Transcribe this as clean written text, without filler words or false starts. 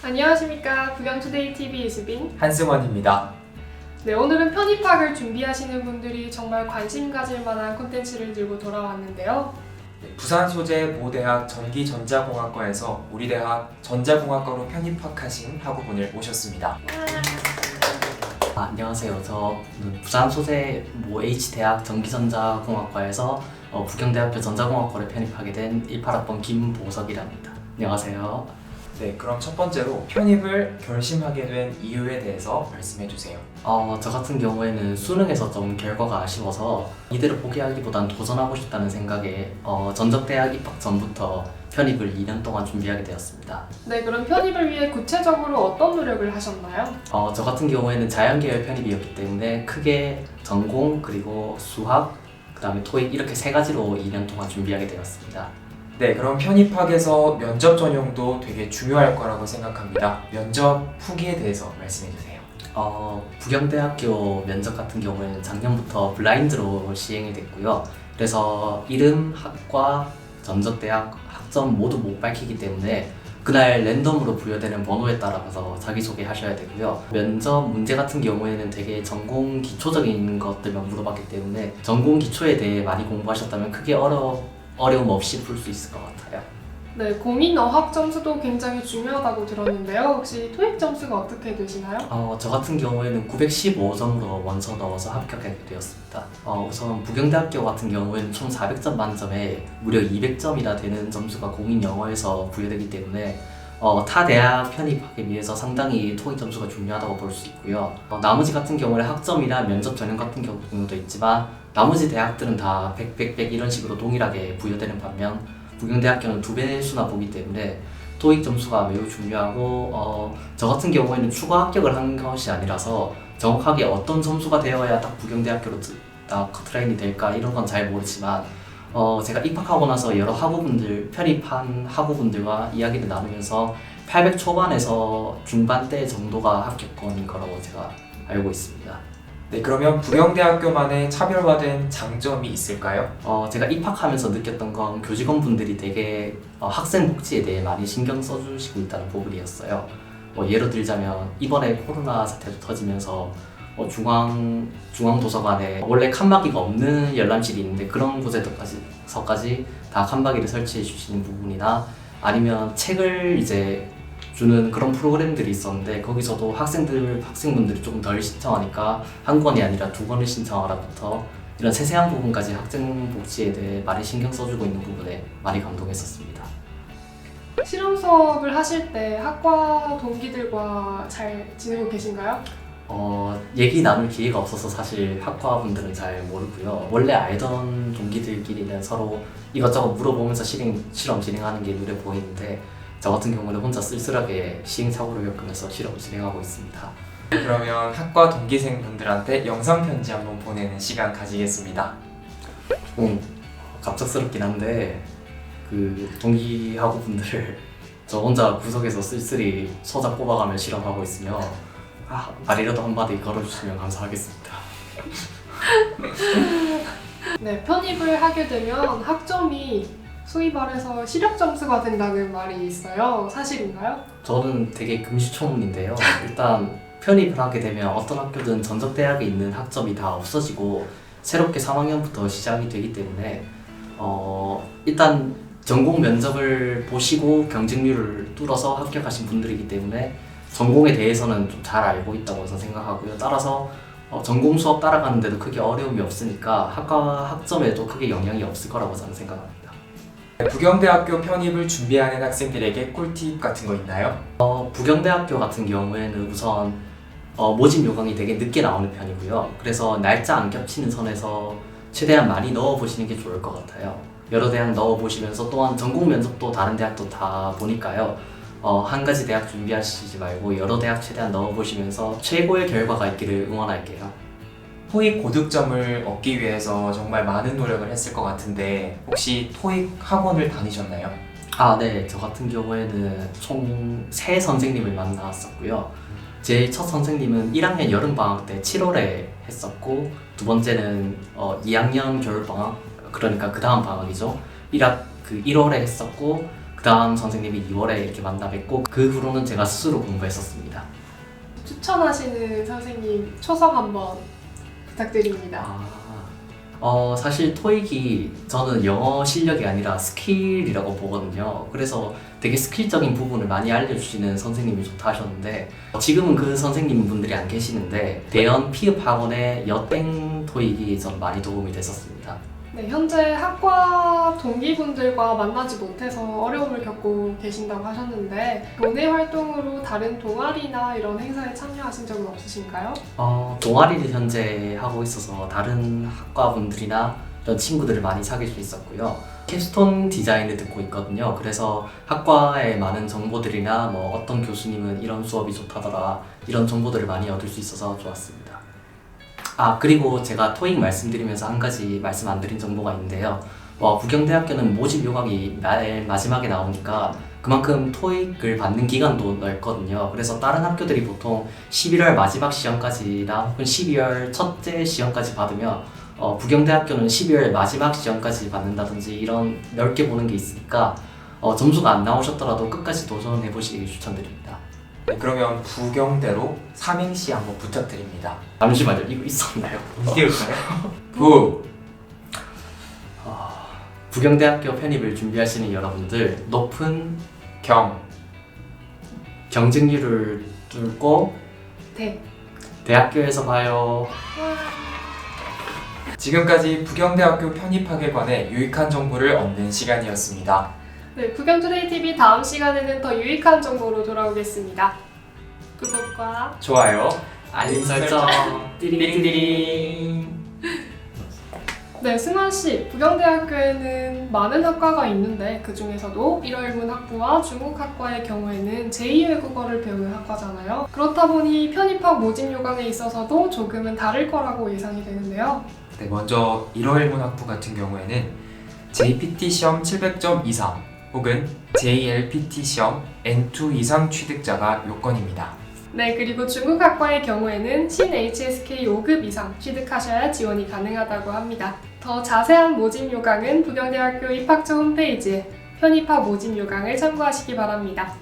안녕하십니까. 부경투데이 TV 이수빈 한승원입니다. 네, 오늘은 편입학을 준비하시는 분들이 정말 관심 가질 만한 콘텐츠를 들고 돌아왔는데요. 부산 소재 모 대학 전기전자공학과에서 우리 대학 전자공학과로 편입학하신 학우분을 모셨습니다. 안녕하세요. 저는 부산 소재 모 H대학 전기전자공학과에서 부경대학교 전자공학과를 편입하게 된 18학번 김보석이랍니다. 안녕하세요. 네, 그럼 첫 번째로 편입을 결심하게 된 이유에 대해서 말씀해 주세요. 저 같은 경우에는 수능에서 좀 결과가 아쉬워서 이대로 포기하기보단 도전하고 싶다는 생각에 전적대학 입학 전부터 편입을 2년 동안 준비하게 되었습니다. 네, 그럼 편입을 위해 구체적으로 어떤 노력을 하셨나요? 저 같은 경우에는 자연계열 편입이었기 때문에 크게 전공 그리고 수학 그 다음에 토익 이렇게 세 가지로 2년 동안 준비하게 되었습니다. 네, 그럼 편입학에서 면접 전형도 되게 중요할 거라고 생각합니다. 면접 후기에 대해서 말씀해 주세요. 부경대학교 면접 같은 경우에는 작년부터 블라인드로 시행이 됐고요. 그래서 이름, 학과, 전적대학, 학점 모두 못 밝히기 때문에 그날 랜덤으로 부여되는 번호에 따라서 자기소개 하셔야 되고요. 면접 문제 같은 경우에는 되게 전공 기초적인 것들만 물어봤기 때문에 전공 기초에 대해 많이 공부하셨다면 크게 어려움 없이 풀 수 있을 것 같아요. 네, 공인 어학 점수도 굉장히 중요하다고 들었는데요. 혹시 토익 점수가 어떻게 되시나요? 저 같은 경우에는 915점으로 원서 넣어서 합격하게 되었습니다. 우선 부경대학교 같은 경우에는 총 400점 만점에 무려 200점이나 되는 점수가 공인 영어에서 부여되기 때문에 타 대학 편입하기 위해서 상당히 토익 점수가 중요하다고 볼 수 있고요. 나머지 같은 경우는 학점이나 면접 전형 같은 경우도 있지만 나머지 대학들은 다 100, 100, 100 이런 식으로 동일하게 부여되는 반면 부경대학교는 2배 수나 보기 때문에 토익 점수가 매우 중요하고 저 같은 경우에는 추가 합격을 한 것이 아니라서 정확하게 어떤 점수가 되어야 딱 부경대학교로 딱 커트라인이 될까 이런 건 잘 모르지만 제가 입학하고 나서 여러 학우분들, 편입한 학우분들과 이야기를 나누면서 800 초반에서 중반대 정도가 합격권인 거라고 제가 알고 있습니다. 네, 그러면 부경대학교만의 차별화된 장점이 있을까요? 제가 입학하면서 느꼈던 건 교직원분들이 되게 학생 복지에 대해 많이 신경 써주시고 있다는 부분이었어요. 예를 들자면 이번에 코로나 사태도 터지면서 중앙도서관에 원래 칸막이가 없는 열람실이 있는데 그런 곳에서까지 다 칸막이를 설치해 주시는 부분이나 아니면 책을 이제 주는 그런 프로그램들이 있었는데 거기서도 학생분들이 조금 덜 신청하니까 한 권이 아니라 2권을 신청하라부터 이런 세세한 부분까지 학생 복지에 대해 많이 신경 써주고 있는 부분에 많이 감동했었습니다. 실험 수업을 하실 때 학과 동기들과 잘 지내고 계신가요? 얘기 나눌 기회가 없어서 사실 학과분들은 잘 모르고요. 원래 알던 동기들끼리는 서로 이것저것 물어보면서 실험 진행하는 게 눈에 보이는데 저 같은 경우는 혼자 쓸쓸하게 시행착오를 겪으면서 실험 진행하고 있습니다. 그러면 학과 동기생분들한테 영상 편지 한번 보내는 시간 가지겠습니다. 갑작스럽긴 한데 그 동기학우분들 저 혼자 구석에서 쓸쓸히 서자 뽑아가며 실험하고 있으며 말이라도 한마디 걸어주시면 감사하겠습니다. 네, 편입을 하게 되면 학점이 소위 말해서 시력 점수가 된다는 말이 있어요. 사실인가요? 저는 되게 금시초문인데요. 일단 편입을 하게 되면 어떤 학교든 전적대학에 있는 학점이 다 없어지고 새롭게 3학년부터 시작이 되기 때문에 일단 전공 면접을 보시고 경쟁률을 뚫어서 합격하신 분들이기 때문에 전공에 대해서는 좀 잘 알고 있다고 생각하고요. 따라서 전공 수업 따라가는데도 크게 어려움이 없으니까 학과 학점에도 크게 영향이 없을 거라고 저는 생각합니다. 부경대학교 편입을 준비하는 학생들에게 꿀팁 같은 거 있나요? 부경대학교 같은 경우에는 우선 모집 요강이 되게 늦게 나오는 편이고요. 그래서 날짜 안 겹치는 선에서 최대한 많이 넣어보시는 게 좋을 것 같아요. 여러 대학 넣어보시면서 또한 전공 면접도 다른 대학도 다 보니까요. 한 가지 대학 준비하시지 말고 여러 대학 최대한 넣어보시면서 최고의 결과가 있기를 응원할게요. 토익 고득점을 얻기 위해서 정말 많은 노력을 했을 것 같은데 혹시 토익 학원을 다니셨나요? 네. 저 같은 경우에는 총 3 선생님을 만났었고요. 제 첫 선생님은 1학년 여름방학 때 7월에 했었고 두 번째는 2학년 겨울방학, 그러니까 그 다음 방학이죠. 1월에 했었고 그 다음 선생님이 2월에 이렇게 만나 뵙고 그 후로는 제가 스스로 공부했었습니다. 추천하시는 선생님 초성 한번 부탁드립니다. 사실 토익이 저는 영어 실력이 아니라 스킬이라고 보거든요. 그래서 되게 스킬적인 부분을 많이 알려주시는 선생님이 좋다 하셨는데 지금은 그 선생님 분들이 안 계시는데 대연 피읍 학원의 여땡 토익이 전 많이 도움이 됐었습니다. 네, 현재 학과 동기분들과 만나지 못해서 어려움을 겪고 계신다고 하셨는데 교내 활동으로 다른 동아리나 이런 행사에 참여하신 적은 없으신가요? 동아리를 현재 하고 있어서 다른 학과 분들이나 이런 친구들을 많이 사귈 수 있었고요. 캡스톤 디자인을 듣고 있거든요. 그래서 학과의 많은 정보들이나 뭐 어떤 교수님은 이런 수업이 좋다더라 이런 정보들을 많이 얻을 수 있어서 좋았습니다. 그리고 제가 토익 말씀드리면서 한 가지 말씀 안 드린 정보가 있는데요. 부경대학교는 모집 요강이 매일 마지막에 나오니까 그만큼 토익을 받는 기간도 넓거든요. 그래서 다른 학교들이 보통 11월 마지막 시험까지나 혹은 12월 첫째 시험까지 받으면 부경대학교는 12월 마지막 시험까지 받는다든지 이런 넓게 보는 게 있으니까 점수가 안 나오셨더라도 끝까지 도전해 보시길 추천드립니다. 네, 그러면 부경대로 삼행시 한번 부탁드립니다. 잠시만요. 이거 있었나요? 부 부경대학교 편입을 준비하시는 여러분들 높은 경 경쟁률을 뚫고 네. 대학교에서 봐요. 지금까지 부경대학교 편입학에 관해 유익한 정보를 얻는 시간이었습니다. 네, 부경투데이 TV 다음 시간에는 더 유익한 정보로 돌아오겠습니다. 구독과 좋아요, 알림 설정 띠링띠링. 네, 승환 씨, 부경대학교에는 많은 학과가 있는데 그 중에서도 일어일문학부와 중국학과의 경우에는 제2외국어를 배우는 학과잖아요. 그렇다 보니 편입학 모집 요강에 있어서도 조금은 다를 거라고 예상이 되는데요. 네, 먼저 일어일문학부 같은 경우에는 JPT 시험 700점 이상 혹은 JLPT 시험 N2 이상 취득자가 요건입니다. 네, 그리고 중국학과의 경우에는 신 HSK 5급 이상 취득하셔야 지원이 가능하다고 합니다. 더 자세한 모집 요강은 부경대학교 입학처 홈페이지에 편입학 모집 요강을 참고하시기 바랍니다.